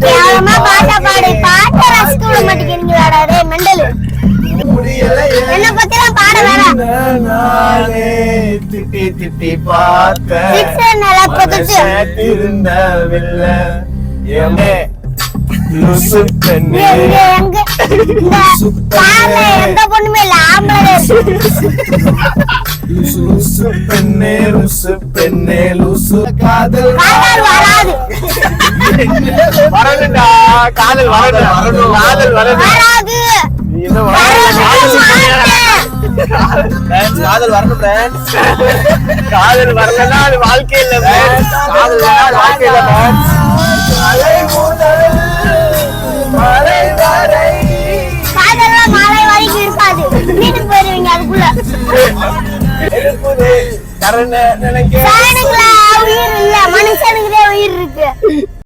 கேவலமா பாட்டை பாடு, பாட்டை ரசிக்க விட மாட்டேங்கிறீங்களாடா டே மெண்டலு. என்ன பத்திலாம் பாட வேணாம். நானே திட்டி திட்டி பார்த்தேன் சிக்ஸர் நல்லா போட்டுச்சு. எங்க இந்த கார்ல எந்த பொண்ணுமே இல்ல, ஆம்பளை காதல் வராது வரணும்டா, காதல் வரணும், காதல் வரணும், வராது காதல் வரணும், காதல் வரலன்னா அது வாழ்க்கை இல்ல, காதல் வாழ்க்கை இல்ல. காதெல்லாம் மாலை வரைக்கும் இருக்காது, வீட்டுக்கு போயிருவீங்க அதுக்குள்ள. நினைக்க உயிர் இல்ல, மனுஷனுக்குதே உயிர் இருக்கு.